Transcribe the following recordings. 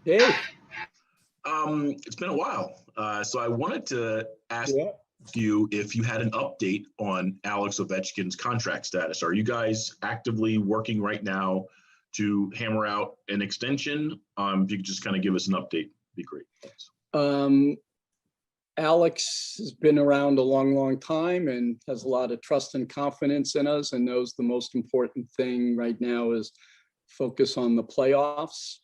Hey. It's been a while. So I wanted to ask you if you had an update on Alex Ovechkin's contract status. Are you guys actively working right now to hammer out an extension? If you could just kind of give us an update, it'd be great. Thanks. Alex has been around a long time and has a lot of trust and confidence in us, and knows the most important thing right now is focus on the playoffs.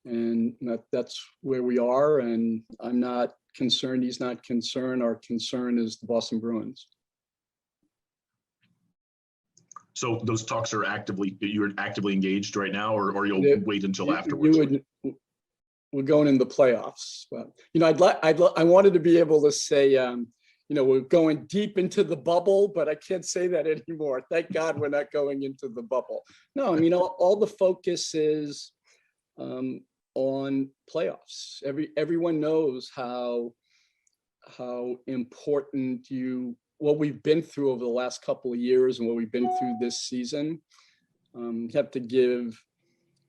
And that's where we are. And I'm not concerned. He's not concerned. Our concern is the Boston Bruins. So those talks are you're actively engaged right now, or you'll wait until afterwards? We're going in the playoffs. But, I wanted to be able to say, we're going deep into the bubble, but I can't say that anymore. Thank God we're not going into the bubble. No, all the focus is on playoffs. Everyone knows how important what we've been through over the last couple of years and what we've been through this season. You have to give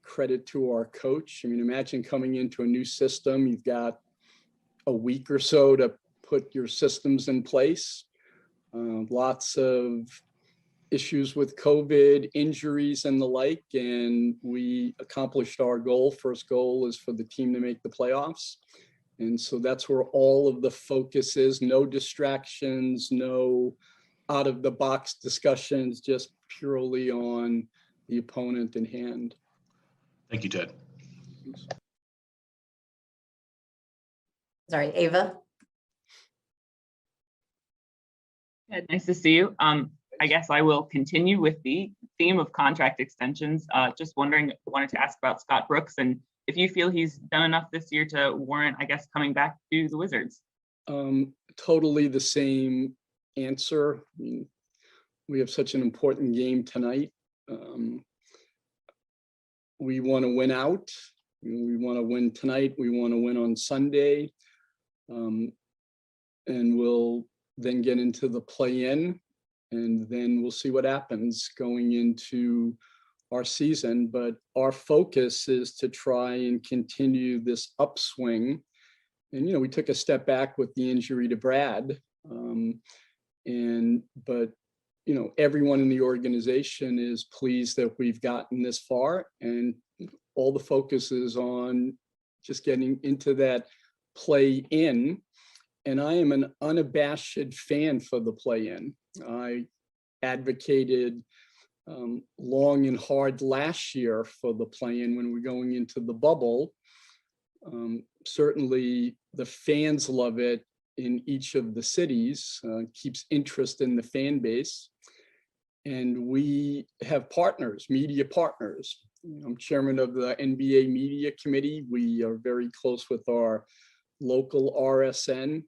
credit to our coach. Imagine coming into a new system. You've got a week or so to put your systems in place. Lots of issues with COVID, injuries and the like, and we accomplished our goal. First goal is for the team to make the playoffs. And so that's where all of the focus is. No distractions, no out of the box discussions, just purely on the opponent in hand. Thank you, Ted. Sorry, Ava. Ted, nice to see you. I guess I will continue with the theme of contract extensions. Just wanted to ask about Scott Brooks and if you feel he's done enough this year to warrant, I guess, coming back to the Wizards. Totally the same answer. We have such an important game tonight. We want to win out. We want to win tonight. We want to win on Sunday. And we'll then get into the play-in, and then we'll see what happens going into our season. But our focus is to try and continue this upswing. And, we took a step back with the injury to Brad. But everyone in the organization is pleased that we've gotten this far, and all the focus is on just getting into that play-in. And I am an unabashed fan for the play-in. I advocated long and hard last year for the play-in when we're going into the bubble. Certainly the fans love it in each of the cities, keeps interest in the fan base. And we have partners, media partners. I'm chairman of the NBA Media Committee. We are very close with our local RSN.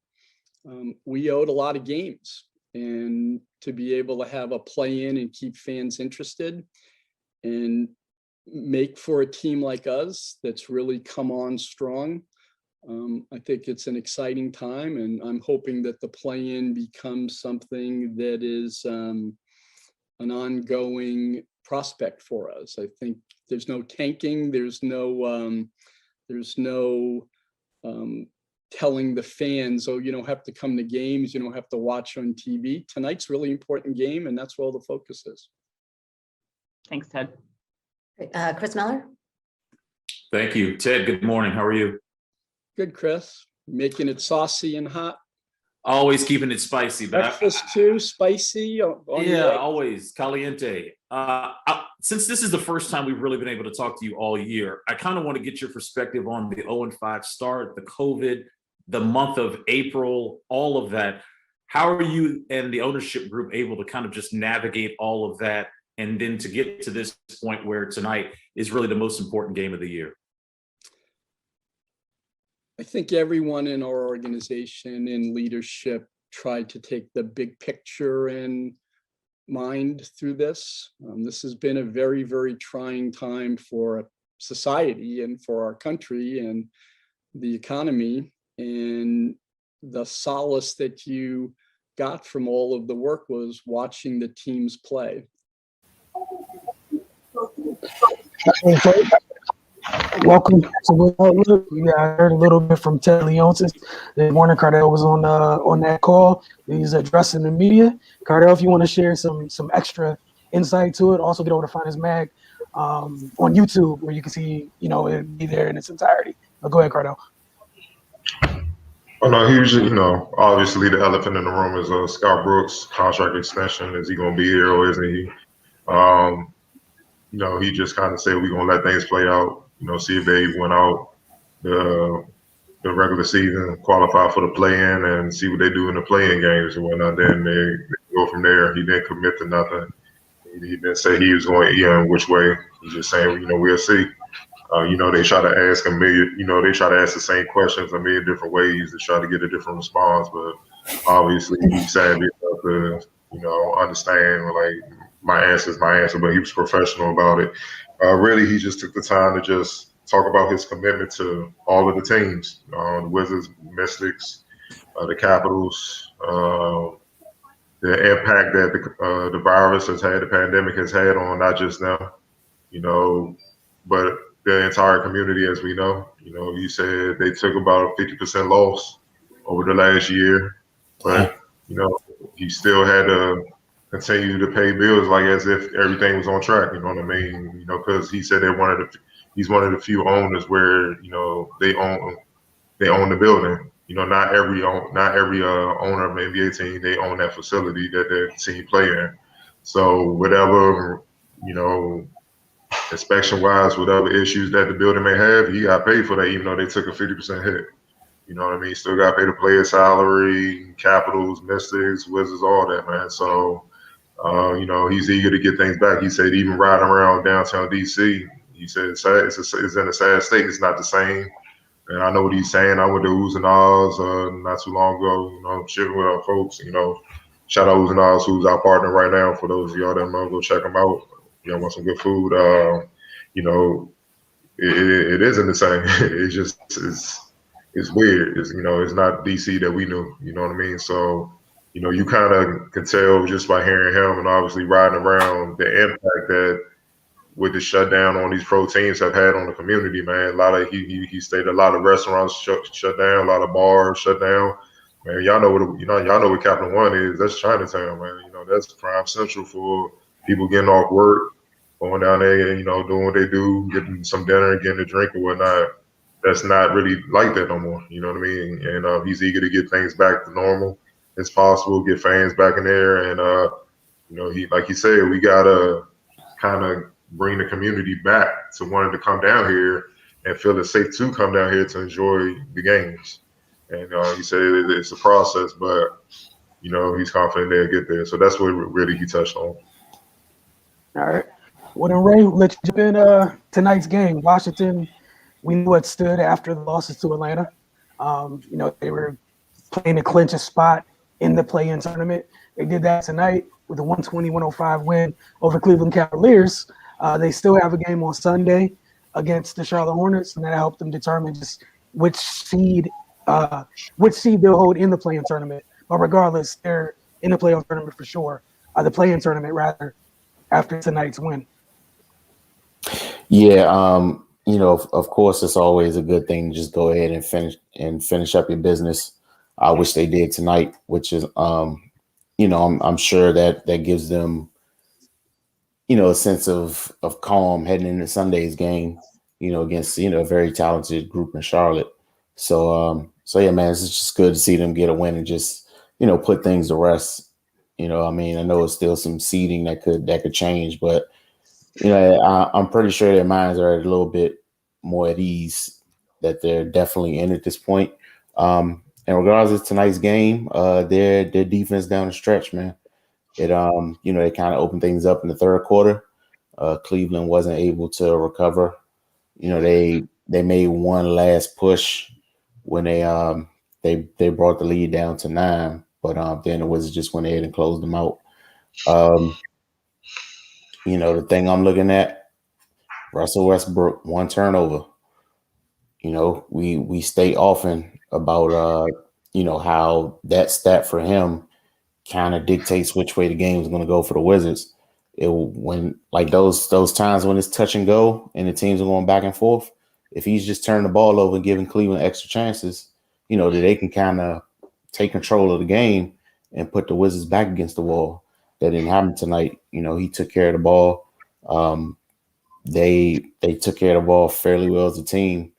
We owed a lot of games, and to be able to have a play-in and keep fans interested and make for a team like us that's really come on strong. I think it's an exciting time, and I'm hoping that the play-in becomes something that is an ongoing prospect for us. I think there's no tanking. There's no telling the fans, oh, you don't have to come to games, you don't have to watch on TV. Tonight's a really important game, and that's where all the focus is. Thanks, Ted. Chris Miller. Thank you. Ted, good morning. How are you? Good, Chris. Making it saucy and hot. Always keeping it spicy. But breakfast too, spicy? Always. Caliente. Since this is the first time we've really been able to talk to you all year, I kind of want to get your perspective on the 0-5 start, the COVID, the month of April, all of that. How are you and the ownership group able to kind of just navigate all of that, and then to get to this point where tonight is really the most important game of the year? I think everyone in our organization in leadership tried to take the big picture in mind through this. This has been a very, very trying time for society and for our country and the economy. And the solace that you got from all of the work was watching the teams play. Welcome to With Outlook. Yeah, I heard a little bit from Ted Leonsis this morning. Cardell was on that call. He's addressing the media. Cardell, if you want to share some extra insight to it, also get over to find his mag on YouTube where you can see, it be there in its entirety. Go ahead, Cardell. Oh no, obviously the elephant in the room is Scott Brooks contract extension. Is he going to be here or isn't he? He just kind of said we're going to let things play out. See if they went out the regular season, qualify for the play-in, and see what they do in the play-in games and whatnot. Then they go from there. He didn't commit to nothing. He didn't say he was going which way. He's just saying, we'll see. They try to ask they try to ask the same questions a million different ways to try to get a different response. But obviously he's savvy enough to, understand like my answer is my answer, but he was professional about it. Really, he just took the time to just talk about his commitment to all of the teams, the Wizards, Mystics, the Capitals, the impact that the virus has had, the pandemic has had on not just them, but the entire community, as we know. You said they took about a 50% loss over the last year, but he still had to continue to pay bills like as if everything was on track. You know what I mean? Because he said he's one of the few owners where they own the building. Not every owner of an NBA team, they own that facility that their team play in. So whatever inspection wise, whatever issues that the building may have, he got paid for that, even though they took a 50% hit. You know what I mean? Still got to pay the player salary, Capitals, Mystics, Wizards, all that, man. So, he's eager to get things back. He said even riding around downtown DC, he said it's in a sad state. It's not the same. And I know what he's saying. I went to Ooze and Oz not too long ago, chilling with our folks. Shout out Ooze and Oz, who's our partner right now. For those of y'all that want to go check them out, y'all want some good food. It isn't the same. It's just it's weird. It's not DC that we knew. You know what I mean? So, you kind of can tell just by hearing him and obviously riding around the impact that with the shutdown on these pro teams have had on the community, man. He stated a lot of restaurants shut down, a lot of bars shut down. Man, y'all know what Captain One is. That's Chinatown, man. That's prime central for people getting off work, going down there and doing what they do, getting some dinner, getting a drink or whatnot. That's not really like that no more. You know what I mean? And he's eager to get things back to normal as possible, get fans back in there, and he, like he said, we gotta kind of bring the community back to wanting to come down here and feel it's safe to come down here to enjoy the games. And he said it's a process, but he's confident they'll get there. So that's what really he touched on. All right. Well, then, Ray, let's jump in tonight's game. Washington, we knew it stood after the losses to Atlanta. They were playing to clinch a spot in the play-in tournament. They did that tonight with a 120-105 win over Cleveland Cavaliers. They still have a game on Sunday against the Charlotte Hornets, and that'll help them determine just which seed they'll hold in the play-in tournament. But regardless, they're in the play-in tournament for sure. The play-in tournament, rather, after tonight's win. Yeah, of course, it's always a good thing to just go ahead and finish up your business, which they did tonight. Which is, I'm sure that gives them, a sense of calm heading into Sunday's game, against a very talented group in Charlotte. So yeah, man, it's just good to see them get a win and just put things to rest. I know it's still some seeding that could change, but I'm pretty sure their minds are a little bit more at ease that they're definitely in at this point. And regardless of tonight's game, their defense down the stretch, man, it they kind of opened things up in the third quarter. Cleveland wasn't able to recover. They made one last push when they brought the lead down to 9, but then the Wizards just went ahead and closed them out. The thing I'm looking at, Russell Westbrook, 1 turnover. We state often about how that stat for him kind of dictates which way the game is going to go for the Wizards. When like those times when it's touch and go and the teams are going back and forth, if he's just turning the ball over and giving Cleveland extra chances, that they can kind of take control of the game and put the Wizards back against the wall. That didn't happen tonight. He took care of the ball. They took care of the ball fairly well as a team.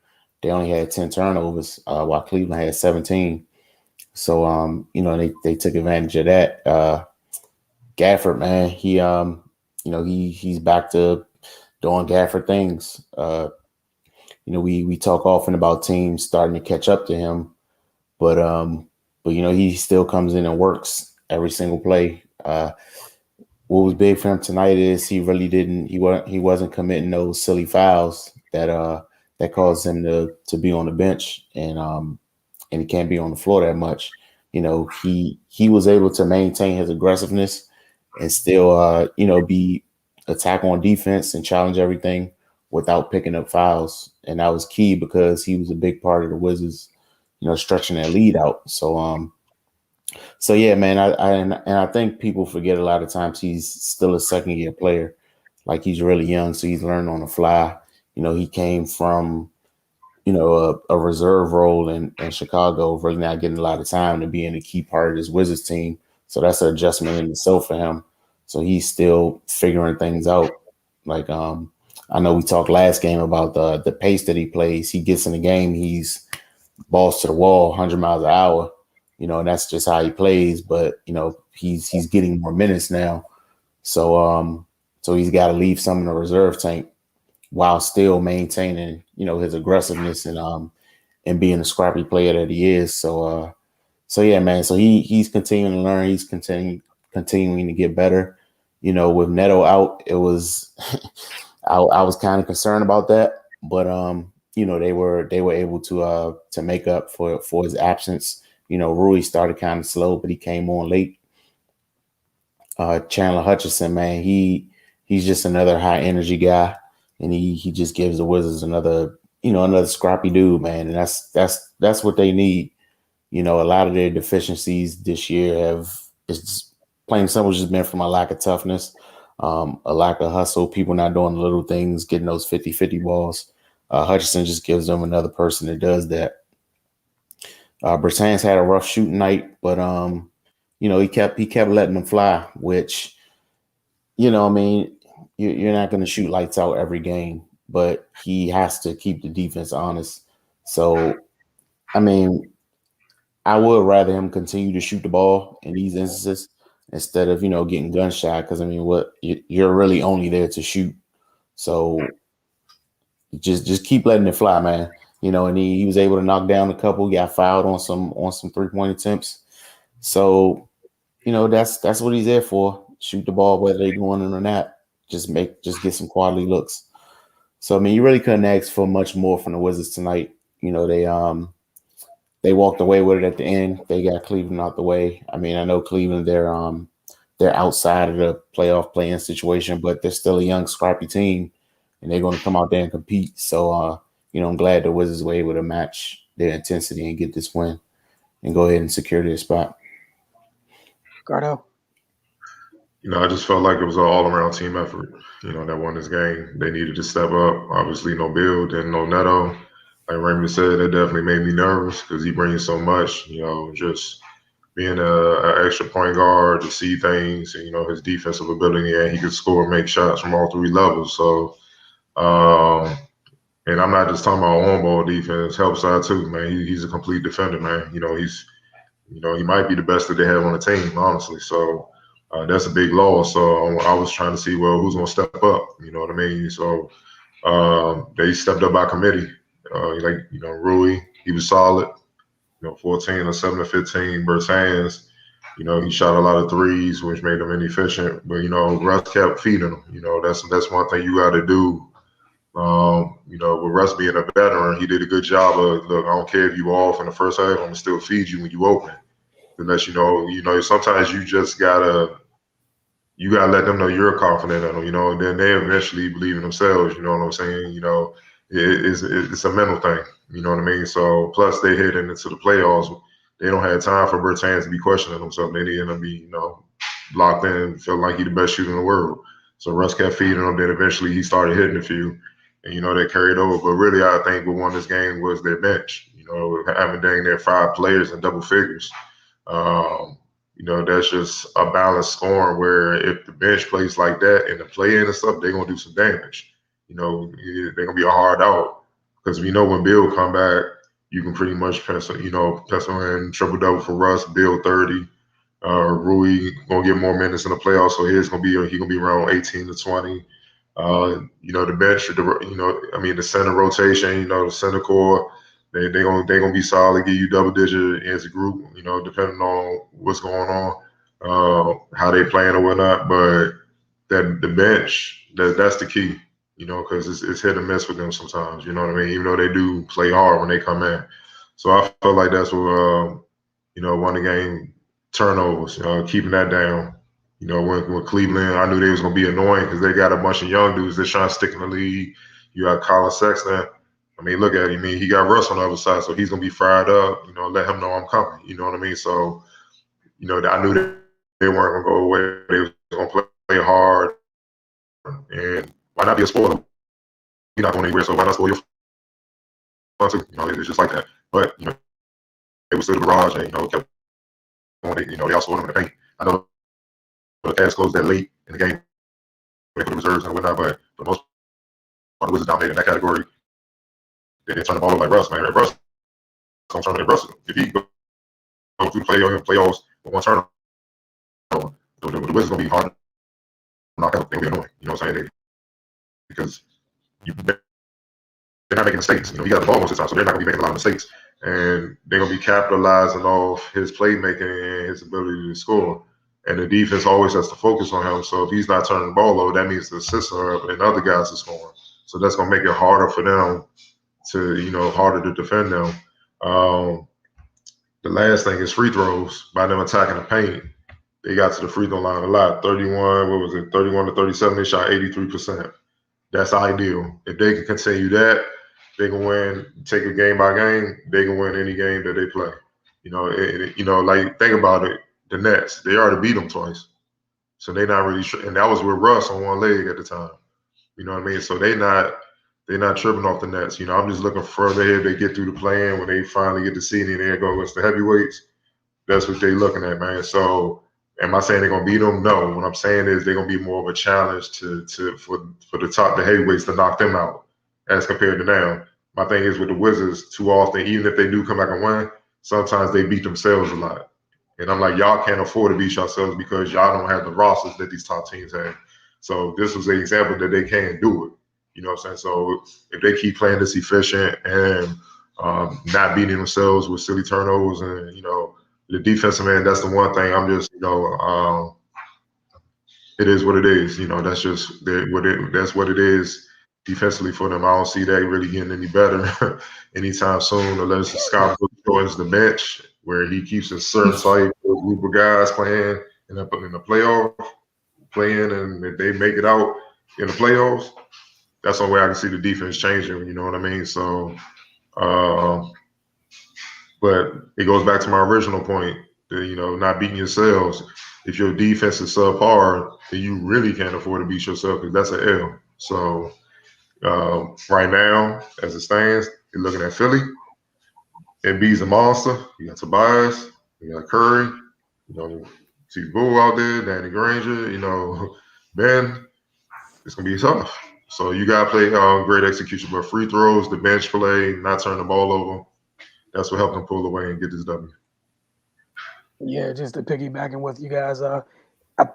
They only had 10 turnovers, while Cleveland had 17. So, they took advantage of that. Gafford, man, he's back to doing Gafford things. We talk often about teams starting to catch up to him, but he still comes in and works every single play. What was big for him tonight is he wasn't committing those silly fouls that caused him to be on the bench and he can't be on the floor that much. He was able to maintain his aggressiveness and still be attack on defense and challenge everything without picking up fouls. And that was key because he was a big part of the Wizards, stretching that lead out. So yeah, man, I think people forget a lot of times he's still a second-year player. Like, he's really young, so he's learning on the fly. He came from, a reserve role in Chicago, really not getting a lot of time to be in a key part of this Wizards team. So that's an adjustment in itself for him. So he's still figuring things out. Like, I know we talked last game about the pace that he plays. He gets in the game, he's balls to the wall, 100 miles an hour. And that's just how he plays. But he's getting more minutes now, so he's got to leave some in the reserve tank while still maintaining his aggressiveness and being the scrappy player that he is. So yeah, man. So he's continuing to learn. He's continuing to get better. With Neto out, it was I was kind of concerned about that, but they were able to make up for his absence. Rui started kind of slow, but he came on late. Chandler Hutchison, man, he's just another high energy guy, and he just gives the Wizards another scrappy dude, man, and that's what they need. A lot of their deficiencies this year it's plain and simple just been from a lack of toughness, a lack of hustle, people not doing the little things, getting those 50-50 balls. Hutchison just gives them another person that does that. Bertans had a rough shooting night, but he kept letting them fly, which, you're not going to shoot lights out every game, but he has to keep the defense honest. So, I would rather him continue to shoot the ball in these instances instead of, getting gun shy. Because you're really only there to shoot. So just keep letting it fly, man. And he was able to knock down a couple, got fouled on some 3-point attempts. So, that's what he's there for. Shoot the ball, whether they're going in or not. Just get some quality looks. So, you really couldn't ask for much more from the Wizards tonight. They walked away with it at the end. They got Cleveland out the way. I know Cleveland, they're outside of the playoff play-in situation, but they're still a young, scrappy team, and they're going to come out there and compete. So, I'm glad the Wizards were able to match their intensity and get this win and go ahead and secure their spot. Gardo? I just felt like it was an all-around team effort, that won this game. They needed to step up. Obviously, no Bill, then no Neto. Like Raymond said, that definitely made me nervous because he brings so much, just being an extra point guard to see things, and, his defensive ability, and he could score and make shots from all three levels. So, and I'm not just talking about on-ball defense, help side too, man. He's a complete defender, man. He might be the best that they have on the team, honestly. So that's a big loss. So I was trying to see, well, who's going to step up? You know what I mean? So they stepped up by committee. Rui, he was solid. 14 or 7 to 15. Bertans, he shot a lot of threes, which made him inefficient. But Russ kept feeding him. That's one thing you got to do. With Russ being a veteran, he did a good job of, look, I don't care if you off in the first half, I'm gonna still feed you when you open. Unless sometimes you just gotta let them know you're confident in them, and then they eventually believe in themselves, you know what I'm saying? It's a mental thing, you know what I mean? So plus they heading into the playoffs, they don't have time for Bertans to be questioning themselves. They need him to be, locked in, feel like he's the best shooter in the world. So Russ kept feeding him, then eventually he started hitting a few. and that carried over. But really, I think what won this game was their bench. Having dang near 5 players in double figures. That's just a balanced scoring where if the bench plays like that and the play in and stuff, they're gonna do some damage. They're gonna be a hard out because we know when Bill come back, you can pretty much pencil in triple double for Russ, Bill 30. Rui gonna get more minutes in the playoffs, so he's gonna be around 18 to 20. The bench, the center rotation, the center core, they gonna be solid, give you double digit as a group, depending on what's going on, how they playing or whatnot. But that the bench, that's the key, because it's hit and miss with them sometimes. You know what I mean? Even though they do play hard when they come in. So I felt like that's what won the game. Turnovers, keeping that down. When Cleveland, I knew they was gonna be annoying because they got a bunch of young dudes that's trying to stick in the league. You got Colin Sexton. I mean, look at him. He got Russ on the other side, so he's gonna be fired up. Let him know I'm coming. You know what I mean? So, I knew that they weren't gonna go away. They was gonna play hard. And why not be a spoiler? You're not going anywhere, so why not spoil your fun too? It's just like that. But they was still in the garage and kept on. They also them in the paint. I know the Cavs closed that late in the game for the reserves and whatnot, but for the most part, the Wizards dominated in that category. They didn't turn the ball over like Russ, man. Russ don't turn it Russ. If he go through the playoffs with one turnover, the Wizards gonna be hard to knock out. They'll be annoying. You know what I'm saying? Because they're not making mistakes. He got the ball most of the time, so they're not gonna be making a lot of mistakes. And they're gonna be capitalizing off his playmaking and his ability to score. And the defense always has to focus on him. So if he's not turning the ball over, that means the assists are up and other guys are scoring. So that's gonna make it harder for them to, harder to defend them. The last thing is free throws. By them attacking the paint, they got to the free throw line a lot. 31 to 37, they shot 83%. That's ideal. If they can continue that, they can win. Take it game by game, they can win any game that they play. Like think about it. The Nets, they already beat them twice, so they're not really sure. And that was with Russ on one leg at the time. You know what I mean? So they're not tripping off the Nets. I'm just looking further ahead. They get through the play-in when they finally get to see it and they go against the heavyweights. That's what they're looking at, man. So am I saying they're gonna beat them? No. What I'm saying is they're gonna be more of a challenge for the heavyweights to knock them out as compared to now. My thing is with the Wizards, too often, even if they do come back and win, sometimes they beat themselves a lot. And I'm like, y'all can't afford to beat yourselves because y'all don't have the rosters that these top teams have. So this was an example that they can do it. You know what I'm saying? So if they keep playing this efficient and not beating themselves with silly turnovers and, the defensive end, that's the one thing I'm just, it is what it is. That's just that's what it is defensively for them. I don't see that really getting any better anytime soon unless Scott Brooks joins the bench where he keeps a certain type of group of guys playing in the playoff, playing, and if they make it out in the playoffs, that's the only way I can see the defense changing. You know what I mean? So, but it goes back to my original point, not beating yourselves. If your defense is subpar, then you really can't afford to beat yourself because that's an L. So right now, as it stands, you're looking at Philly. Embiid's a monster. You got Tobias. You got Curry. See Boo out there, Danny Granger. Ben. It's gonna be tough. So you gotta play great execution, but free throws, the bench play, not turn the ball over. That's what helped them pull away and get this W. Yeah, just to piggybacking with you guys, I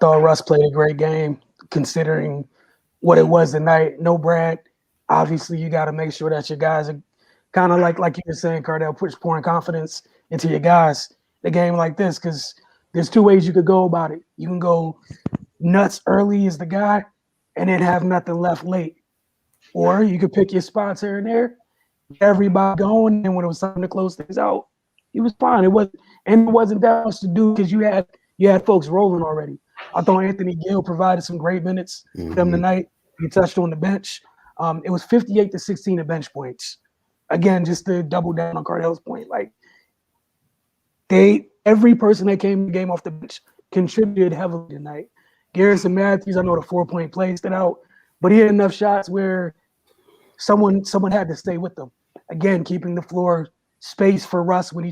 thought Russ played a great game considering what it was tonight. No Brad. Obviously, you got to make sure that your guys are kind of like you were saying, Cardell, pouring confidence into your guys. A game like this, because there's two ways you could go about it. You can go nuts early as the guy and then have nothing left late. Or you could pick your spots here and there, everybody going, and when it was time to close things out, he was fine. It wasn't that much to do because you had folks rolling already. I thought Anthony Gill provided some great minutes for them tonight. He touched on the bench. It was 58 to 16 at bench points. Again, just to double down on Cardell's point, like every person that came to the game off the bench contributed heavily tonight. Garrison Matthews, I know the 4-point play stood out, but he had enough shots where someone had to stay with them. Again, keeping the floor space for Russ when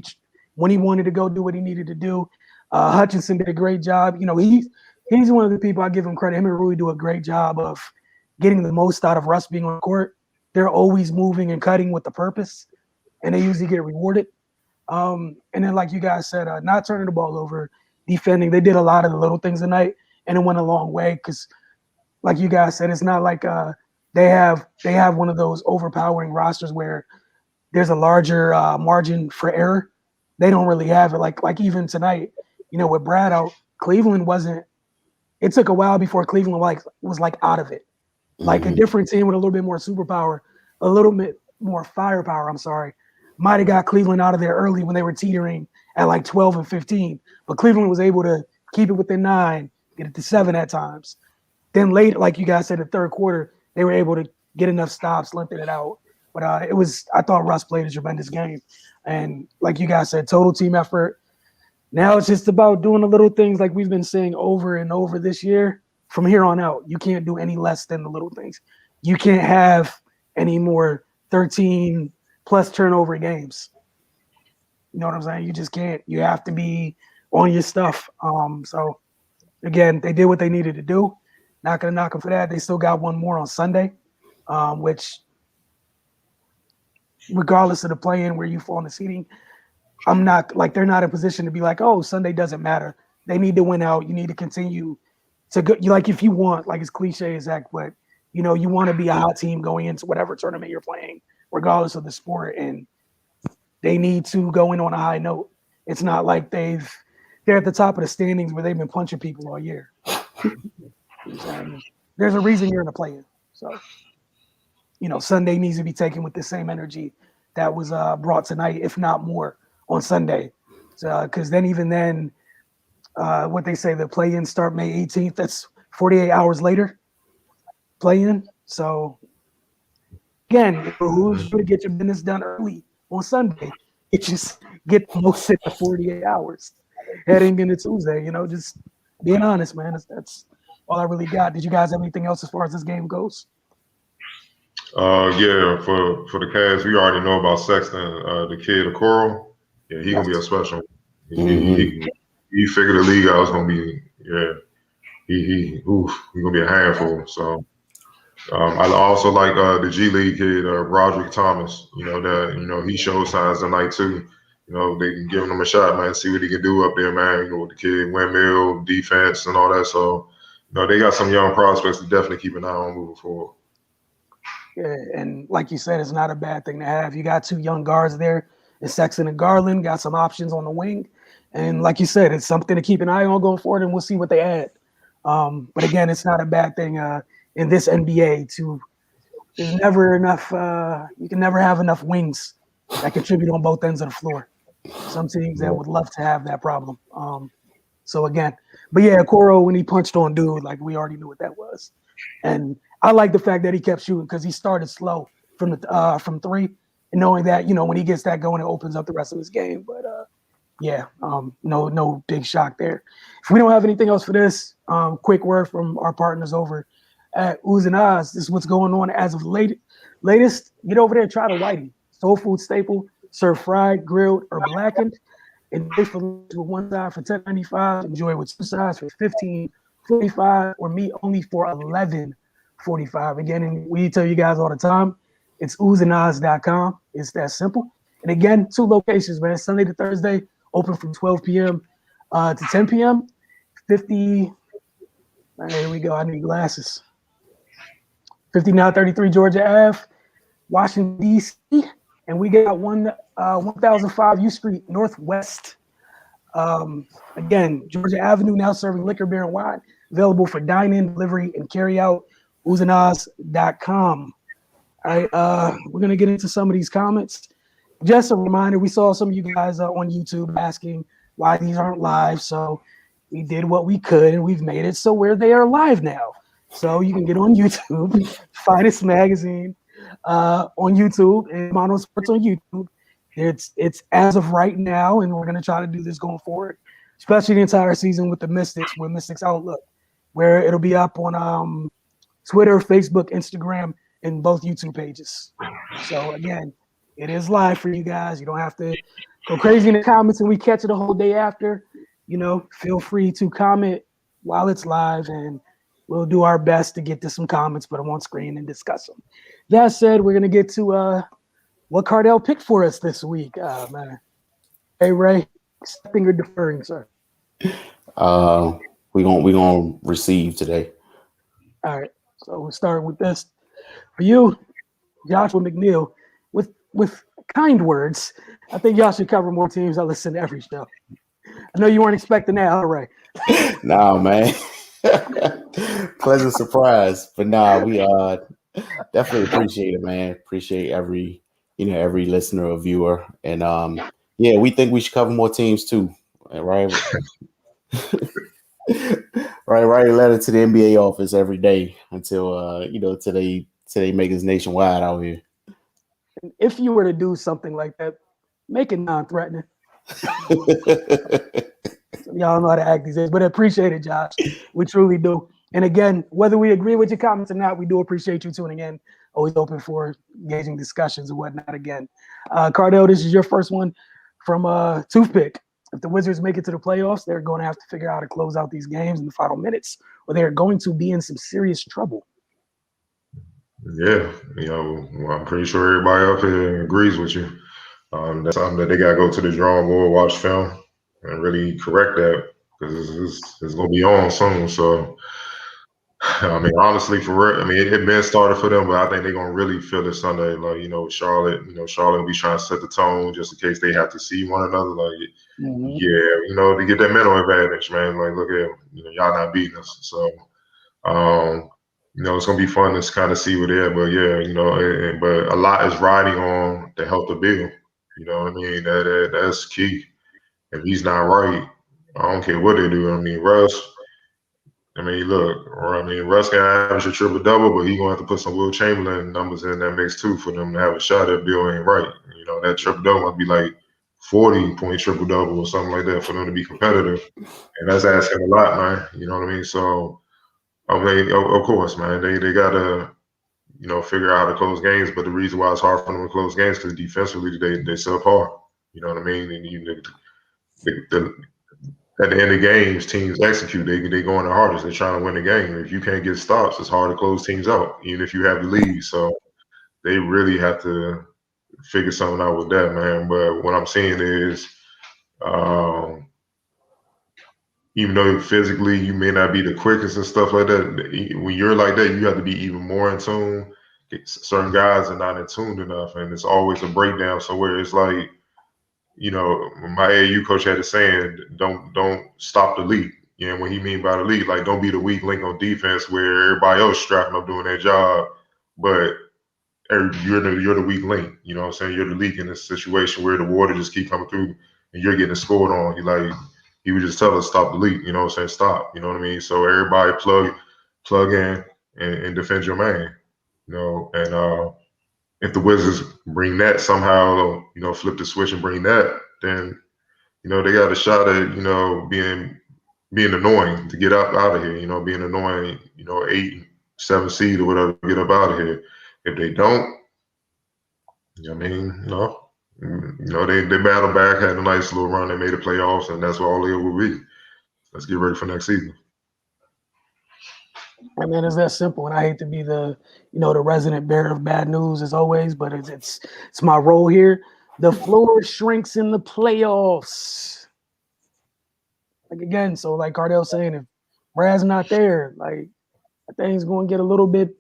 he wanted to go do what he needed to do. Hutchinson did a great job. You know, he's one of the people I give him credit. Him and Rui do a great job of getting the most out of Russ being on the court. They're always moving and cutting with a purpose, and they usually get rewarded. And then, like you guys said, not turning the ball over, defending. They did a lot of the little things tonight, and it went a long way because, like you guys said, it's not like they have one of those overpowering rosters where there's a larger margin for error. They don't really have it. Like even tonight, you know, with Brad out, Cleveland wasn't. It took a while before Cleveland was out of it. Like a different team with a little bit more superpower, a little bit more firepower. I'm sorry, might have got Cleveland out of there early when they were teetering at like 12 and 15. But Cleveland was able to keep it within 9, get it to 7 at times. Then late, like you guys said, the third quarter, they were able to get enough stops, lengthen it out. But I thought Russ played a tremendous game. And like you guys said, total team effort. Now it's just about doing the little things like we've been saying over and over this year. From here on out, you can't do any less than the little things. You can't have any more 13-plus turnover games. You know what I'm saying? You just can't. You have to be on your stuff. So, again, they did what they needed to do. Not going to knock them for that. They still got one more on Sunday, which, regardless of the play-in where you fall in the seating, I'm not like they're not in a position to be like, oh, Sunday doesn't matter. They need to win out. You need to continue to go. Like if you want, like it's cliche as heck, but you know you want to be a hot team going into whatever tournament you're playing, regardless of the sport, and they need to go in on a high note. It's not like they're at the top of the standings where they've been punching people all year. There's a reason you're in the play-in. So, you know, Sunday needs to be taken with the same energy that was brought tonight, if not more, on Sunday. Because then, what they say, the play-in start May 18th. That's 48 hours later. Play-in. So, again, who's going to get your business done early on Sunday? It just get the most in the 48 hours heading into Tuesday. You know, just being honest, man. That's all I really got. Did you guys have anything else as far as this game goes? Yeah, for the Cavs, we already know about Sexton, the kid, the Coral. Yeah, he gonna be a special. He figured the league out. It's gonna be he gonna be a handful. So I also like the G League kid, Roderick Thomas. You know he showed signs tonight too. You know they can give him a shot, man. See what he can do up there, man. You know with the kid, windmill defense and all that. So you know they got some young prospects to definitely keep an eye on moving forward. Yeah, and like you said, it's not a bad thing to have. You got 2 young guards there. It's Sexton and Garland. Got some options on the wing. And like you said, it's something to keep an eye on going forward, and we'll see what they add. But again, it's not a bad thing in this NBA there's never enough you can never have enough wings that contribute on both ends of the floor. Some teams that would love to have that problem. So again, but yeah, Coro, when he punched on dude, like we already knew what that was. And I like the fact that he kept shooting because he started slow from 3, and knowing that, you know, when he gets that going, it opens up the rest of his game. But no big shock there. If we don't have anything else for this, quick word from our partners over at Oohs and Ahs. This is what's going on as of latest. Get over there and try the whitey. Soul food staple, served fried, grilled, or blackened. Enjoy for one side for $10.95. Enjoy with 2 sides for $15.45, or meat only for $11.45. Again, and we tell you guys all the time, it's oozandahs.com. It's that simple. And again, 2 locations, man. Sunday to Thursday, open from 12 p.m. To 10 p.m. 50. Here we go. I need glasses. 5933 Georgia Ave, Washington, D.C. And we got 1005 U Street Northwest. Again, Georgia Avenue now serving liquor, beer, and wine. Available for dine-in, delivery, and carry-out. oozandahs.com. All right, we're going to get into some of these comments. Just a reminder, we saw some of you guys on YouTube asking why these aren't live. So we did what we could, and we've made it so where they are live now. So you can get on YouTube, Finest Magazine on YouTube, and Mono Sports on YouTube. It's as of right now, and we're going to try to do this going forward, especially the entire season with the Mystics, with Mystics Outlook, where it'll be up on Twitter, Facebook, Instagram, in both YouTube pages. So again, it is live for you guys. You don't have to go crazy in the comments and we catch it a whole day after. Feel free to comment while it's live, and we'll do our best to get to some comments, put them on screen and discuss them. That said, we're going to get to what Cardell picked for us this week. Man. Hey, Ray, stepping or deferring, sir? We gonna receive today. All right, so we'll start with this. For you, Joshua McNeil, with kind words, I think y'all should cover more teams. I listen to every show. I know you weren't expecting that, all right? Nah, man. Pleasant surprise. But nah, we definitely appreciate it, man. Appreciate every listener or viewer. And yeah, we think we should cover more teams too. Right? Write a letter to the NBA office every day until today make us nationwide out here. If you were to do something like that, make it non-threatening. Y'all know how to act these days, but I appreciate it, Josh. We truly do. And again, whether we agree with your comments or not, we do appreciate you tuning in. Always open for engaging discussions and whatnot. Again, Cardell, this is your first one from Toothpick. If the Wizards make it to the playoffs, they're going to have to figure out how to close out these games in the final minutes, or they're going to be in some serious trouble. Yeah, I'm pretty sure everybody up here agrees with you. That's something that they got to go to the drawing board, watch film, and really correct that, because it's going to be on soon. So, I mean, honestly, for real, I mean, it had been started for them, but I think they're going to really feel it Sunday. Like, Charlotte will be trying to set the tone just in case they have to see one another. Like, yeah, to get that mental advantage, man. Like, look at, y'all not beating us. So, it's going to be fun to kind of see what they're, but yeah, but a lot is riding on the health of Bill. You know what I mean? That's key. If he's not right, I don't care what they do. I mean, Russ can average a triple-double, but he's going to have to put some Will Chamberlain numbers in that mix too for them to have a shot at Bill ain't right. That triple-double might be like 40-point triple-double or something like that for them to be competitive. And that's asking a lot, man. You know what I mean? So, I mean, of course, man, they got to, figure out how to close games. But the reason why it's hard for them to close games is because defensively they subpar. You know what I mean? And at the end of games, teams execute. They go in the hardest. They're trying to win the game. If you can't get stops, it's hard to close teams out, even if you have the lead. So they really have to figure something out with that, man. But what I'm seeing is, even though physically you may not be the quickest and stuff like that, when you're like that, you have to be even more in tune. Certain guys are not in tune enough, and it's always a breakdown somewhere. It's like, my AAU coach had a saying, don't stop the lead. What he mean by the lead, like, don't be the weak link on defense where everybody else strapping up doing their job, but you're the weak link. You know what I'm saying? You're the leak in this situation where the water just keep coming through and you're getting scored on. He would just tell us, stop the leak. You know what I'm saying? Stop. You know what I mean? So everybody plug in and defend your man. And if the Wizards bring that somehow, flip the switch and bring that, then, they got a shot at, being annoying to get out of here, being annoying, 8, 7 seed or whatever, get up out of here. If they don't, they battle back, had a nice little run, they made the playoffs, and that's all it will be. Let's get ready for next season. I mean, it's that simple, and I hate to be the resident bearer of bad news as always, but it's my role here. The floor shrinks in the playoffs. Again, so like Cardell's saying, if Brad's not there, like, that thing's going to get a little bit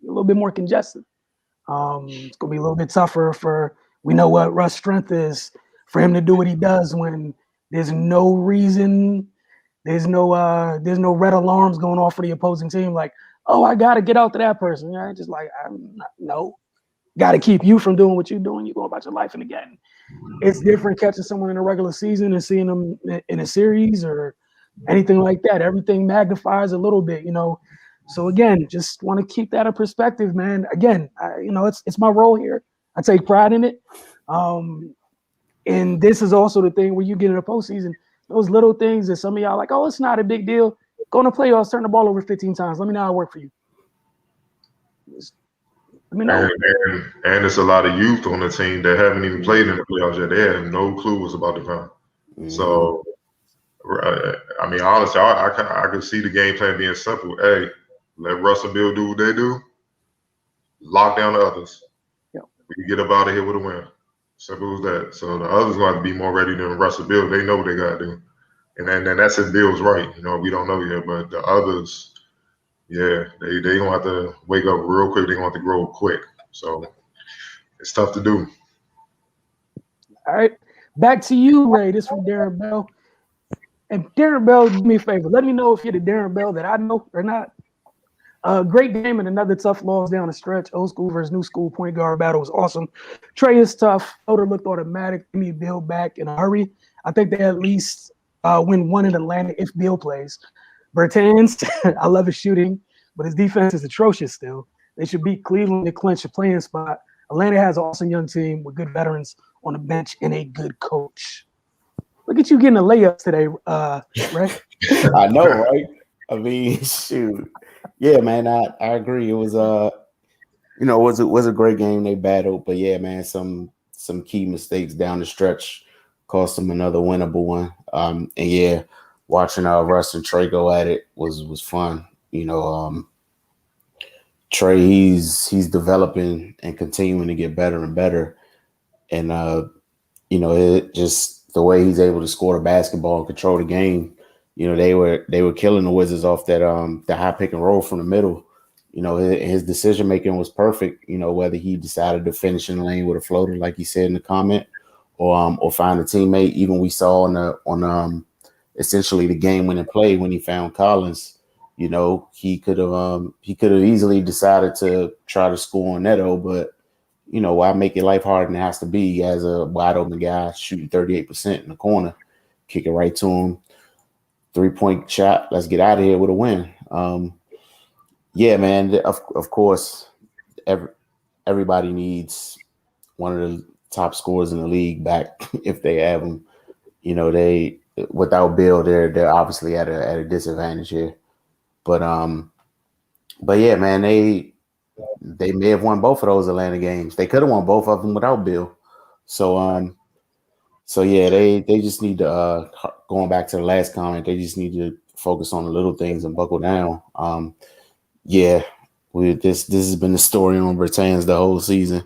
more congested. It's going to be a little bit tougher we know what Russ' strength is, for him to do what he does when there's no reason. There's no red alarms going off for the opposing team. Like, oh, I got to get out to that person. Just like, no. Got to keep you from doing what you're doing. You go about your life. And again, it's different catching someone in a regular season and seeing them in a series or anything like that. Everything magnifies a little bit, So again, just want to keep that in perspective, man. Again, it's my role here. I take pride in it. And this is also the thing where you get in a postseason, those little things that some of y'all like, oh, it's not a big deal. Go in the playoffs, turn the ball over 15 times. Let me know how it worked for you. Let me know. And it's a lot of youth on the team that haven't even played in the playoffs yet. They have no clue what's about to come. So, I mean, honestly, I could see the game plan being simple. Hey, let Russell Bill do what they do. Lock down the others. Yep. We can get up out of here with a win. Simple as that. So the others going to be more ready than Russell Bill. They know what they got to do. And then that's if Bill's right. You know, we don't know yet. But the others, yeah, they going to have to wake up real quick. They're going to have to grow quick. So it's tough to do. All right. Back to you, Ray. This from Darren Bell. And Darren Bell, do me a favor. Let me know if you're the Darren Bell that I know or not. Great game and another tough loss down the stretch. Old school versus new school point guard battle was awesome. Trey is tough. Floater looked automatic. We need Bill back in a hurry. I think they at least win one in Atlanta if Bill plays. Bertans, I love his shooting, but his defense is atrocious still. They should beat Cleveland to clinch a playing spot. Atlanta has an awesome young team with good veterans on the bench and a good coach. Look at you getting the layups today, Ray. I know, right? I mean, shoot. Yeah, man, I agree. It was was a great game. They battled, but yeah, man, some key mistakes down the stretch cost them another winnable one. And yeah, watching Russ and Trey go at it was fun. You know, Trey, he's developing and continuing to get better and better. And it just the way he's able to score the basketball and control the game. You know, they were killing the Wizards off that the high pick and roll from the middle. You know, his decision making was perfect. You know, whether he decided to finish in the lane with a floater, like he said in the comment, or find a teammate. Even we saw on essentially the game winning play when he found Collins. You know, he could have easily decided to try to score on Neto, but you know, why make your life harder than it has to be as a wide open guy shooting 38% in the corner, kick it right to him. 3-point shot. Let's get out of here with a win. Yeah, man. Of course, everybody needs one of the top scorers in the league back if they have them. You know, they without Bill, they're obviously at a disadvantage here. But yeah, man, they may have won both of those Atlanta games. They could have won both of them without Bill. So yeah, they just need to going back to the last comment, they just need to focus on the little things and buckle down. Yeah, this has been the story on Bertans the whole season.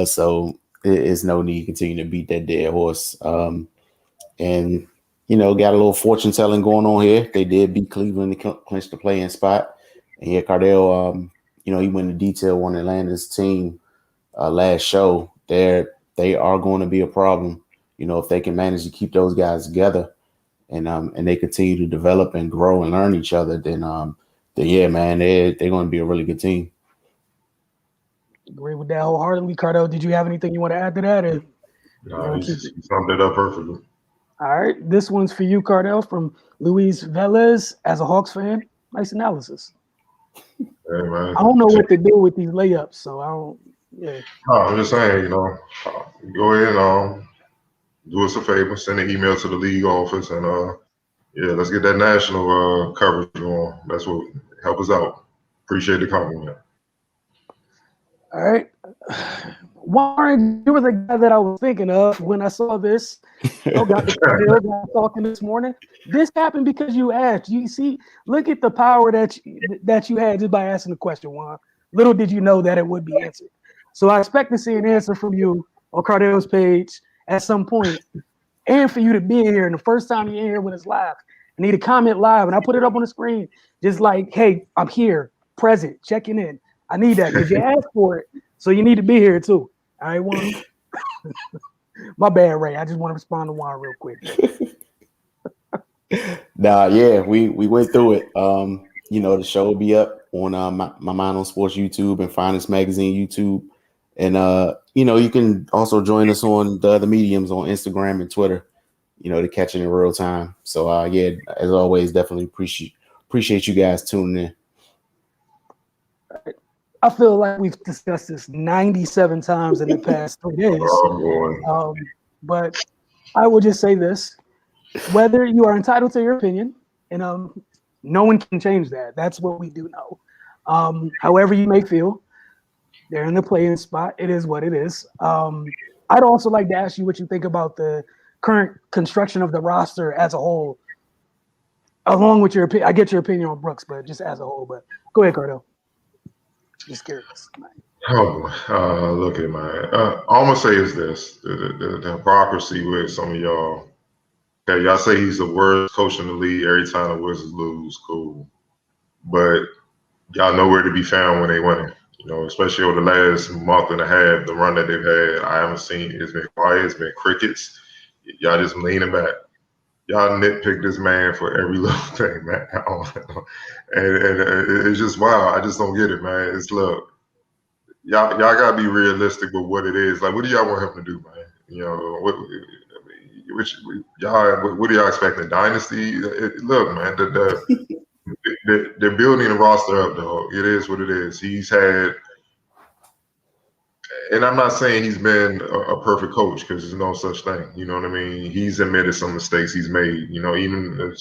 So it's no need to continue to beat that dead horse. And you know, got a little fortune telling going on here. They did beat Cleveland to clinch the play-in spot. And yeah, Cardell, you know, he went into detail on Atlanta's team last show. They are going to be a problem. You know, if they can manage to keep those guys together and they continue to develop and grow and learn each other, then yeah, man, they're going to be a really good team. Agree with that wholeheartedly. Cardell, did you have anything you want to add to that? No, he summed it up perfectly. All right. This one's for you, Cardell, from Luis Velez. As a Hawks fan, nice analysis. Hey, man. I don't know what to do with these layups, so I don't. Yeah. No, I'm just saying, you know, go ahead and do us a favor, send an email to the league office, and yeah, let's get that national coverage going. That's what help us out. Appreciate the compliment. All right. Warren, you were the guy that I was thinking of when I saw this. Got the talking this morning. This happened because you asked. You see, look at the power that you had just by asking the question, Juan. Little did you know that it would be answered. So I expect to see an answer from you on Cardell's page at some point, and for you to be in here. And the first time you're in here when it's live, I need a comment live, and I put it up on the screen, just like, "Hey, I'm here, present, checking in." I need that because you asked for it, so you need to be here too. All right, Juan. My bad, Ray. I just want to respond to Juan real quick. Nah, yeah, we went through it. You know, the show will be up on my Mind on Sports YouTube and Finest Magazine YouTube. And you know, you can also join us on the other mediums on Instagram and Twitter, you know, to catch it in real time. So yeah, as always, definitely appreciate you guys tuning in. I feel like we've discussed this 97 times in the past 3 days. Oh, boy. But I will just say this: whether you are entitled to your opinion, and no one can change that. That's what we do know. However you may feel, they're in the playing spot. It is what it is. I'd also like to ask you what you think about the current construction of the roster as a whole, along with your opinion. I get your opinion on Brooks, but just as a whole. But go ahead, Cardell. Just curious. Oh, look at man. All I'm gonna say is this: the hypocrisy with some of y'all. Okay, y'all say he's the worst coach in the league every time the Wizards lose. Cool, but y'all know where to be found when they win. You know, especially over the last month and a half, the run that they've had, I haven't seen. It's been quiet. It's been crickets. Y'all just leaning back. Y'all nitpick this man for every little thing, man. And it's just wild. I just don't get it, man. It's look. Y'all gotta be realistic with what it is. Like, what do y'all want him to do, man? You know, what are y'all expecting? Dynasty? Look, man, they're building the roster up, though. It is what it is. He's had, and I'm not saying he's been a perfect coach because there's no such thing. You know what I mean? He's admitted some mistakes he's made. You know, even late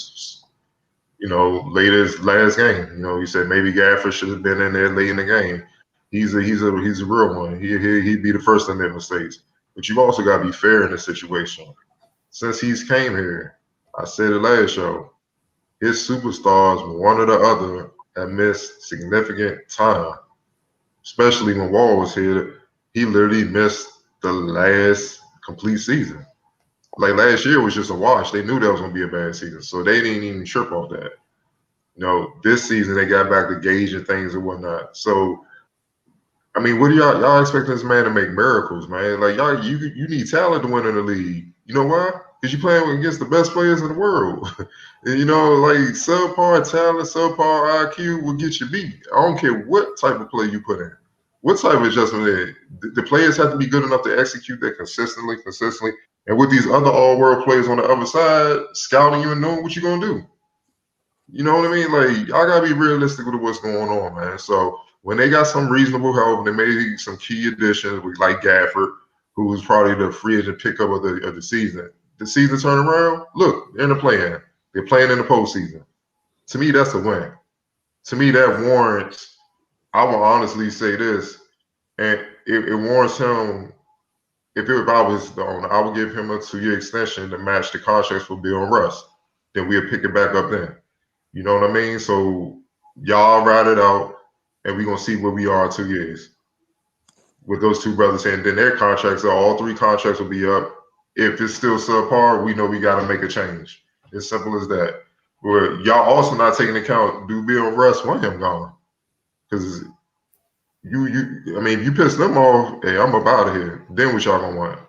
as last game. You know, he said maybe Gafford should have been in there late in the game. He's a real one. He'd be the first to admit mistakes. But you've also got to be fair in this situation. Since he's came here, I said it last show, his superstars, one or the other, have missed significant time. Especially when Wall was here, he literally missed the last complete season. Like last year was just a wash. They knew that was going to be a bad season, so they didn't even trip off that. You know, this season they got back to gauging things and whatnot. So, I mean, what do y'all expecting this man to make miracles, man? Like y'all, you need talent to win in the league. You know why? Because you're playing against the best players in the world. And, you know, like subpar talent, subpar IQ will get you beat. I don't care what type of play you put in, what type of adjustment there. The players have to be good enough to execute that consistently. And with these other all-world players on the other side, scouting you and knowing what you're gonna do. You know what I mean? Like, y'all gotta be realistic with what's going on, man. So when they got some reasonable help, they made some key additions with like Gafford, who was probably the free agent pickup of the season. The season turn around, look, they're in the play-in. They're playing in the postseason. To me, that's a win. To me, that warrants, I will honestly say this, and it warrants him. If I was the owner, I would give him a 2-year extension to match the contracts for Bill and Russ. Then we'll pick it back up then. You know what I mean? So y'all ride it out, and we're going to see where we are in 2 years with those two brothers. And then their contracts, all 3 contracts will be up. If it's still subpar, we know we got to make a change. As simple as that. But y'all also not taking into account, do Bill and Russ want him gone? Because I mean, if you piss them off, hey, I'm up out of here. Then what y'all gonna want?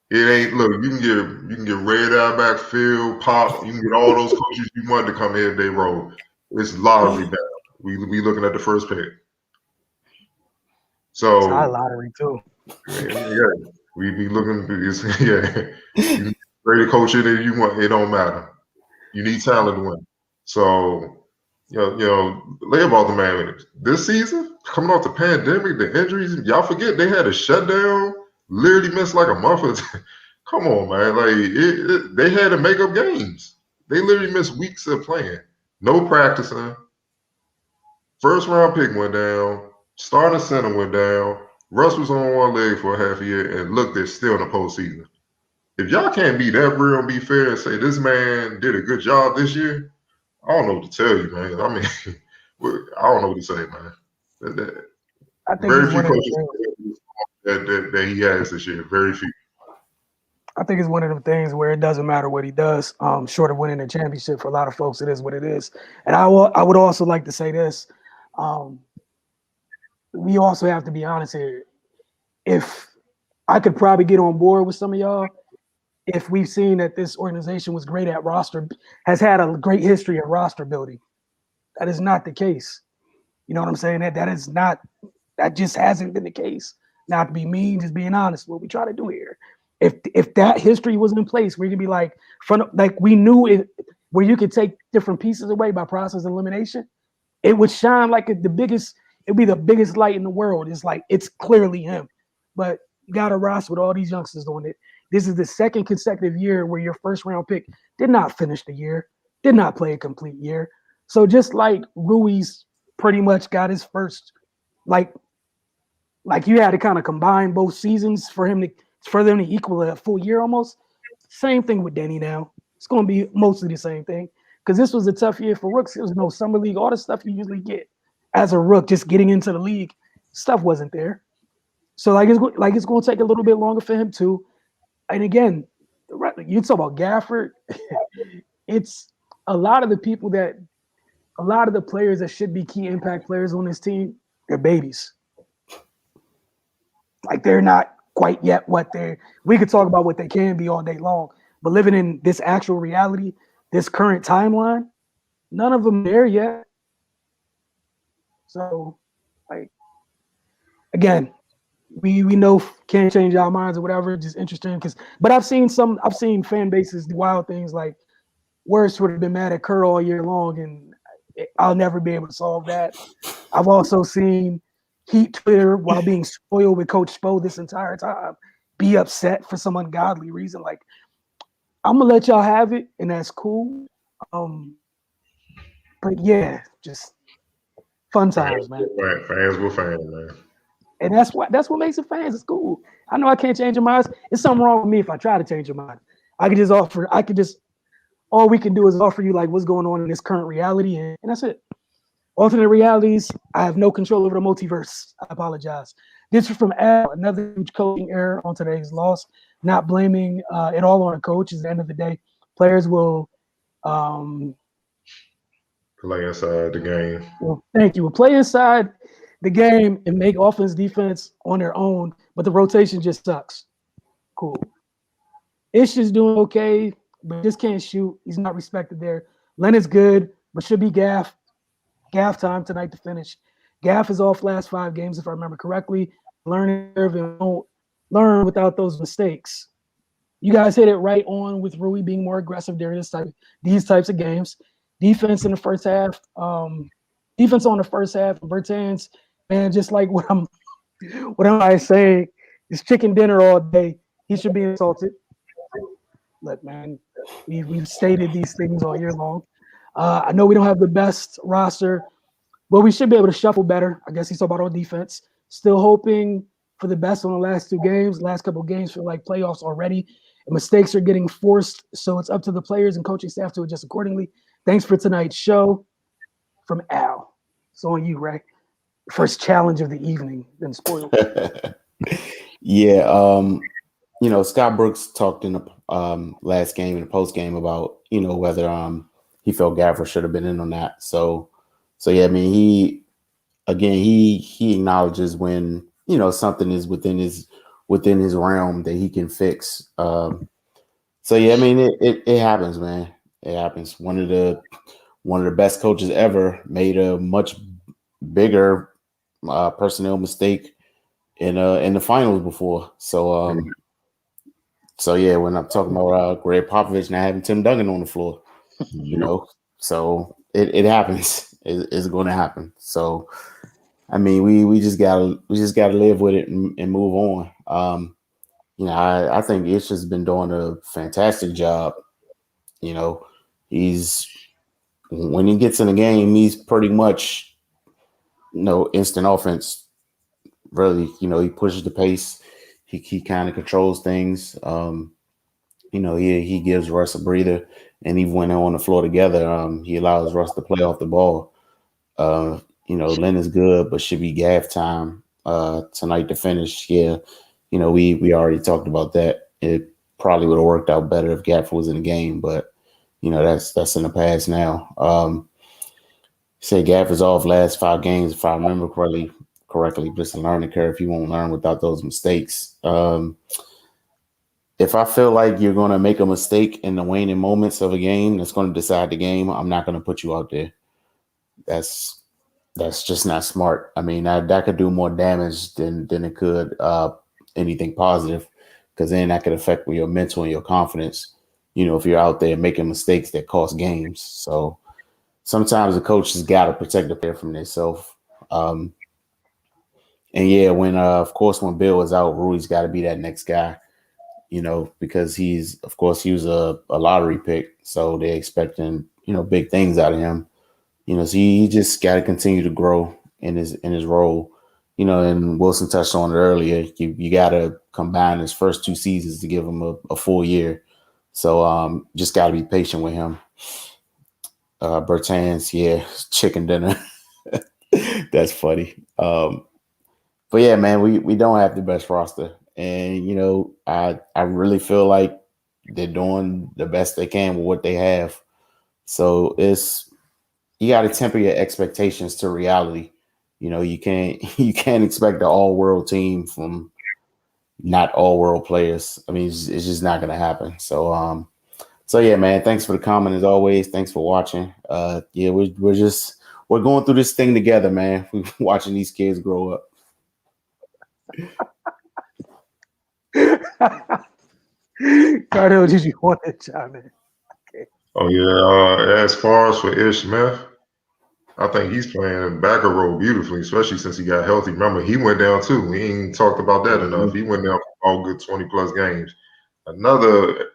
It ain't, look, you can get Red Auerbach, Phil, Pop, you can get all those coaches you want to come here if they roll. It's lottery down. We looking at the first pick. So It's high lottery too. Yeah, we be looking for this. Yeah, you ready to coach it if you want. It don't matter. You need talent to win. So lay about the man. This season, coming off the pandemic, the injuries, y'all forget they had a shutdown. Literally missed like a month. Come on, man. Like they had to make up games. They literally missed weeks of playing. No practicing. First round pick went down. Starting center went down. Russ was on one leg for a half a year, and look, they're still in the postseason. If y'all can't be that real and be fair and say this man did a good job this year, I don't know what to tell you, man. I mean, I don't know what to say, man. I think Very it's few one of coaches the that he has this year. Very few. I think it's one of the things where it doesn't matter what he does. Short of winning a championship, for a lot of folks, it is what it is. And I would also like to say this. We also have to be honest here. If I could probably get on board with some of y'all, if we've seen that this organization was great at has had a great history of roster building. That is not the case. You know what I'm saying? That just hasn't been the case. Not to be mean, just being honest, what we try to do here. If that history was in place, we could be like we knew it, where you could take different pieces away by process of elimination, it would shine like it'd be the biggest light in the world. It's like it's clearly him. But you got a roster with all these youngsters doing it. This is the second consecutive year where your first round pick did not finish the year, did not play a complete year. So just like Rui's pretty much got his first, like you had to kind of combine both seasons for them to equal a full year almost. Same thing with Denny now. It's going to be mostly the same thing because this was a tough year for rooks. There was no summer league, all the stuff you usually get as a rook, just getting into the league. Stuff wasn't there. So it's going to take a little bit longer for him too. And again, you talk about Gafford. It's a lot of the players that should be key impact players on this team, they're babies. Like they're not quite yet what we could talk about what they can be all day long, but living in this actual reality, this current timeline, none of them there yet. So, like, again, we know can't change our minds or whatever. Just interesting but I've seen fan bases do wild things like Worst would have been mad at Kerr all year long, and I'll never be able to solve that. I've also seen Heat Twitter, while being spoiled with Coach Spo this entire time, be upset for some ungodly reason. Like, I'm gonna let y'all have it, and that's cool. But yeah, just fun times, man. Fans will fans, man. And that's what makes it fans. It's cool. I know I can't change your minds. It's something wrong with me if I try to change your mind. All we can do is offer you like what's going on in this current reality, and that's it. Alternate realities, I have no control over the multiverse. I apologize. This is from Al, another huge coaching error on today's loss. Not blaming it all on a coach. At the end of the day, players will play inside the game. Well, thank you. We'll play inside the game and make offense, defense on their own, but the rotation just sucks. Cool. Ish is doing okay, but just can't shoot. He's not respected there. Len is good, but should be Gaff. Gaff time tonight to finish. Gaff is off last 5 games, if I remember correctly. Learning curve and won't learn without those mistakes. You guys hit it right on with Rui being more aggressive during these types of games. Defense in the first half. Defense on the first half. Bertans, man, just like what am I saying? It's chicken dinner all day. He should be insulted. Look, man, we've stated these things all year long. I know we don't have the best roster, but we should be able to shuffle better. I guess he's talking about on defense. Still hoping for the best on the last couple of games feel like playoffs already. And mistakes are getting forced, so it's up to the players and coaching staff to adjust accordingly. Thanks for tonight's show. From Al. It's on you, Ray. First challenge of the evening, then spoiled. Yeah, Scott Brooks talked in the last game, in the post game, about whether he felt Gafford should have been in on that. So yeah, I mean, he acknowledges when something is within his realm that he can fix. So yeah, I mean, it happens, man. It happens. One of the best coaches ever made a much bigger personnel mistake in the finals before. So yeah, when I'm talking about Greg Popovich not having Tim Duncan on the floor, so it happens. It's going to happen. So I mean, we just gotta live with it and move on. I think Ish has been doing a fantastic job. When he gets in the game, he's pretty much instant offense. Really, he pushes the pace. He kind of controls things. He gives Russ a breather, and even when they're on the floor together, he allows Russ to play off the ball. Len is good, but should be Gaff time tonight to finish. Yeah, we already talked about that. It probably would have worked out better if Gaff was in the game, but that's in the past now. Say Gaff is off last 5 games, if I remember correctly. Just a learning curve. He won't learn without those mistakes. If I feel like you're going to make a mistake in the waning moments of a game that's going to decide the game, I'm not going to put you out there. That's just not smart. I mean, that could do more damage than it could anything positive, because then that could affect your mental and your confidence. If you're out there making mistakes that cost games. So sometimes the coach has got to protect the player from themselves. And yeah, when Bill is out, Rui's got to be that next guy. Because he was a lottery pick, so they're expecting big things out of him. You know, so he just got to continue to grow in his role. You know, and Wilson touched on it earlier. You got to combine his first 2 seasons to give him a full year. So just got to be patient with him. Bertans, yeah, chicken dinner. That's funny. But yeah, man, we don't have the best roster, and you know, I really feel like they're doing the best they can with what they have. So you got to temper your expectations to reality. You know, you can't expect the all world team from not all world players. I mean, it's just not going to happen. So yeah, man, thanks for the comment as always. Thanks for watching. Yeah, we're going through this thing together, man. We're watching these kids grow up. Cardell, did you want to chime in? Oh yeah. As far as for Ish Smith, I think he's playing backer role beautifully, especially since he got healthy. Remember, he went down too. We ain't talked about that enough. He went down for all good 20 plus games. Another,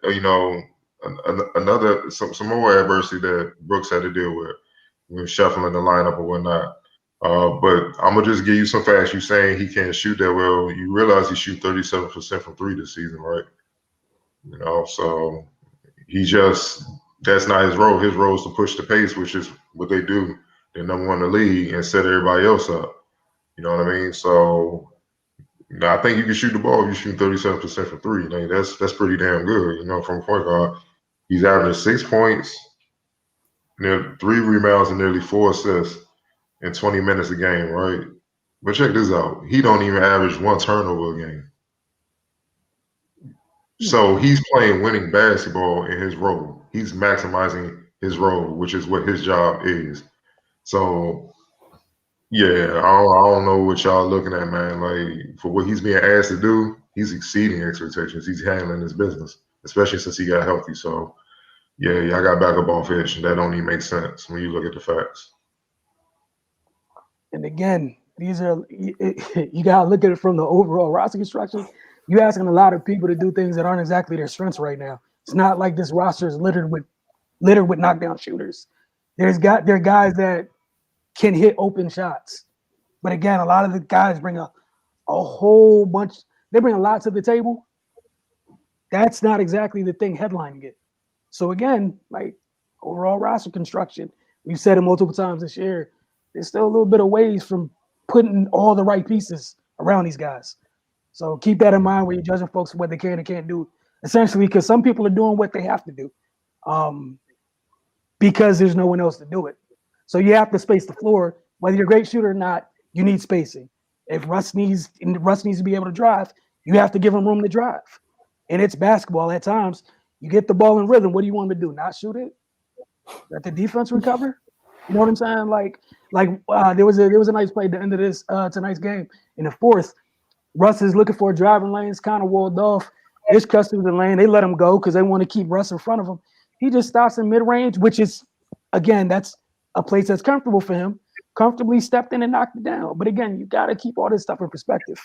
another some more adversity that Brooks had to deal with shuffling the lineup or whatnot. But I'm gonna just give you some facts. You saying he can't shoot that well. You realize he shoot 37% from 3 this season, right? You know, so that's not his role. His role is to push the pace, which is what they do. They're number 1 in the league and set everybody else up. You know what I mean? So I think you can shoot the ball. You shoot 37% from 3. Like, that's pretty damn good. You know, from a point guard, he's averaging 6 points, near 3 rebounds, and nearly 4 assists in 20 minutes a game, right? But check this out. He don't even average 1 turnover a game. So he's playing winning basketball in his role. He's maximizing his role, which is what his job is. So, yeah, I don't know what y'all looking at, man. Like, for what he's being asked to do, he's exceeding expectations. He's handling his business, especially since he got healthy. So, yeah, y'all got back up off Ish. That don't even make sense when you look at the facts. And again, these are you gotta look at it from the overall roster construction. You're asking a lot of people to do things that aren't exactly their strengths right now. It's not like this roster is littered with knockdown shooters. There are guys that can hit open shots, but again, a lot of the guys bring a whole bunch. They bring a lot to the table. That's not exactly the thing headlining it. So again, like overall roster construction, we've said it multiple times this year. There's still a little bit of ways from putting all the right pieces around these guys. So keep that in mind when you're judging folks what they can and can't do. Essentially, because some people are doing what they have to do because there's no one else to do it. So you have to space the floor. Whether you're a great shooter or not, you need spacing. If Russ needs to be able to drive, you have to give him room to drive. And it's basketball at times. You get the ball in rhythm. What do you want to do? Not shoot it? Let the defense recover? You know what I'm saying? There was a nice play at the end of this tonight's game. In the fourth, Russ is looking for a driving lane. It's kind of walled off. Ish cuts through the lane. They let him go because they want to keep Russ in front of him. He just stops in mid-range, which is, again, that's a place that's comfortable for him. Comfortably stepped in and knocked it down. But again, you got to keep all this stuff in perspective.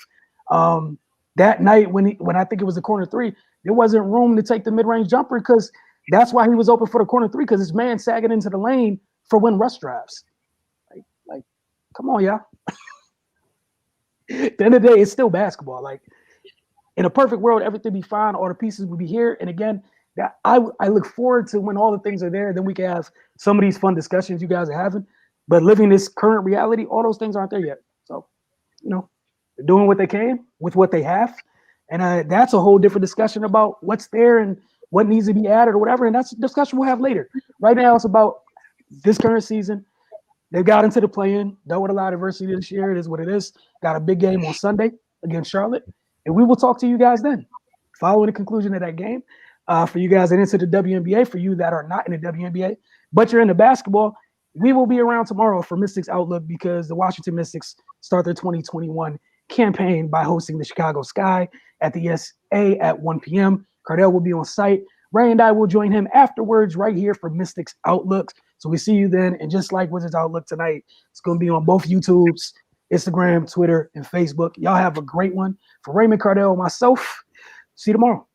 That night when I think it was the corner 3, there wasn't room to take the mid-range jumper because that's why he was open for the corner 3 because his man sagging into the lane for when Russ drives. Like, come on, y'all. At the end of the day, it's still basketball. Like, in a perfect world, everything would be fine. All the pieces would be here. And again, that I look forward to when all the things are there. Then we can have some of these fun discussions you guys are having. But living this current reality, all those things aren't there yet. So, they're doing what they can with what they have. And that's a whole different discussion about what's there and what needs to be added or whatever. And that's a discussion we'll have later. Right now, it's about this current season. They've got into the play-in, dealt with a lot of adversity this year. It is what it is. Got a big game on Sunday against Charlotte. And we will talk to you guys then, following the conclusion of that game. For you guys that into the WNBA, for you that are not in the WNBA, but you're into basketball, we will be around tomorrow for Mystics Outlook because the Washington Mystics start their 2021 campaign by hosting the Chicago Sky at the SA at 1 p.m. Cardell will be on site. Ray and I will join him afterwards right here for Mystics Outlook. So we see you then. And just like Wizards Outlook tonight, it's going to be on both YouTubes, Instagram, Twitter, and Facebook. Y'all have a great one. For Raymond Cardell and myself, see you tomorrow.